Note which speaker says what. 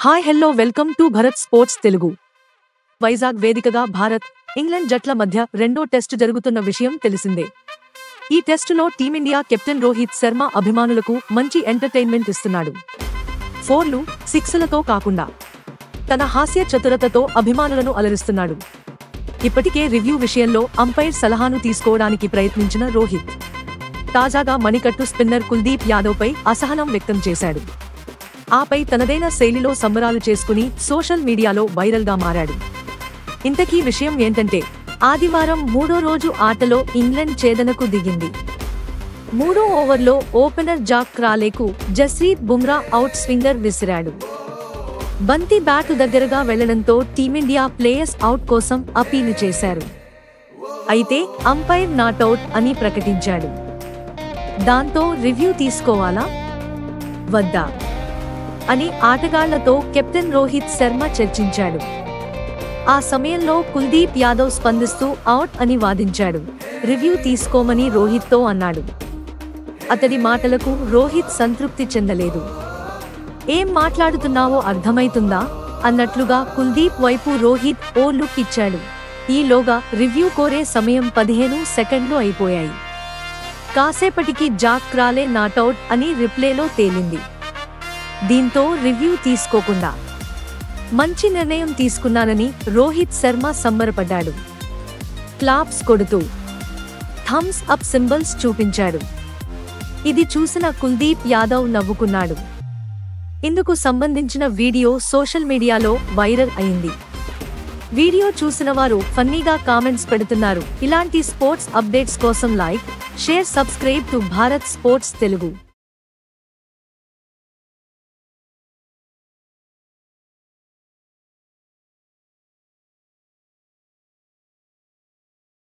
Speaker 1: Hi hello welcome to Bharat sports Telugu. Vizag వేదికగా Bharat, England జట్ల మధ్య రెండో టెస్టు జరుగుతున్న విషయం తెలిసిందే. ఈ టెస్టులో టీమిండియా కెప్టెన్ రోహిత్ శర్మ అభిమానులకు మంచి ఎంటర్టైన్మెంట్ ఇస్తున్నాడు. 4లు, 6లతో కాకుండా తన హాస్య చతురతతో అభిమానులను అలరిస్తున్నాడు. ఇప్పటికే రివ్యూ విషయంలో అంపైర్ సలహాను తీసుకోవడానికి ప్రయత్నించిన రోహిత్ తాజాగా మణికట్టు స్పిన్నర్ కుల్దీప్ యాదవ్పై అసహనం వ్యక్తం చేశాడు. ఆపై తనదైన శైలిలో సంబరాలు చేసుకుని సోషల్ మీడియాలో వైరల్గా మారాడు. ఇంతకీ విషయం ఏంటంటే, ఆదివారం మూడో రోజు ఆటలో ఇంగ్లాండ్ ఛేదనకు దిగింది. మూడో ఓవర్లో ఓపెనర్ జాక్ క్రాలేకు జస్ప్రీత్ బుమ్రా అవుట్ స్వింగర్ విసిరాడు. బంతి బ్యాటు దగ్గరగా వెళ్లడంతో టీమిండియా ప్లేయర్స్ అవుట్ కోసం అపీల్ చేశారు. అయితే అంపైర్ నాటౌట్ అని ప్రకటించాడు. దాంతో రివ్యూ తీసుకోవాలా వద్దా అని ఆటగాళ్లతో కెప్టెన్ రోహిత్ శర్మ చర్చించాడు. ఆ సమయంలో కుల్దీప్ యాదవ్ స్పందిస్తూ అవుట్ అని వాదించాడు. రివ్యూ తీసుకోమని రోహిత్తో అన్నాడు. అతడి మాటలకు రోహిత్ సంతృప్తి చెందలేదు. ఏం మాట్లాడుతున్నావో అర్థమైతుందా అన్నట్లుగా కుల్దీప్ వైపు రోహిత్ ఓ లుక్ ఇచ్చాడు. ఈలోగా రివ్యూ కోరే సమయం 15 సెకండ్లు అయిపోయాయి. కాసేపటికి జాక్ క్రాలే నాటౌట్ అని రిప్లేలో తేలింది. దీంతో రివ్యూ తీసుకోకుండా మంచి నిర్ణయం తీసుకున్నానని రోహిత్ శర్మ సంబరపడ్డాడు. క్లాప్స్ కొడుతూ థమ్స్ అప్ సింబల్స్ చూపించాడు. ఇది చూసిన కుల్దీప్ యాదవ్ నవ్వుకున్నాడు. ఇందుకు సంబంధించిన వీడియో సోషల్ మీడియాలో వైరల్ అయింది. వీడియో చూసిన వారు ఫన్నీగా కామెంట్స్ పెడుతున్నారు. ఇలాంటి స్పోర్ట్స్ అప్డేట్స్ కోసం like, share, subscribe to Bharat sports Telugu.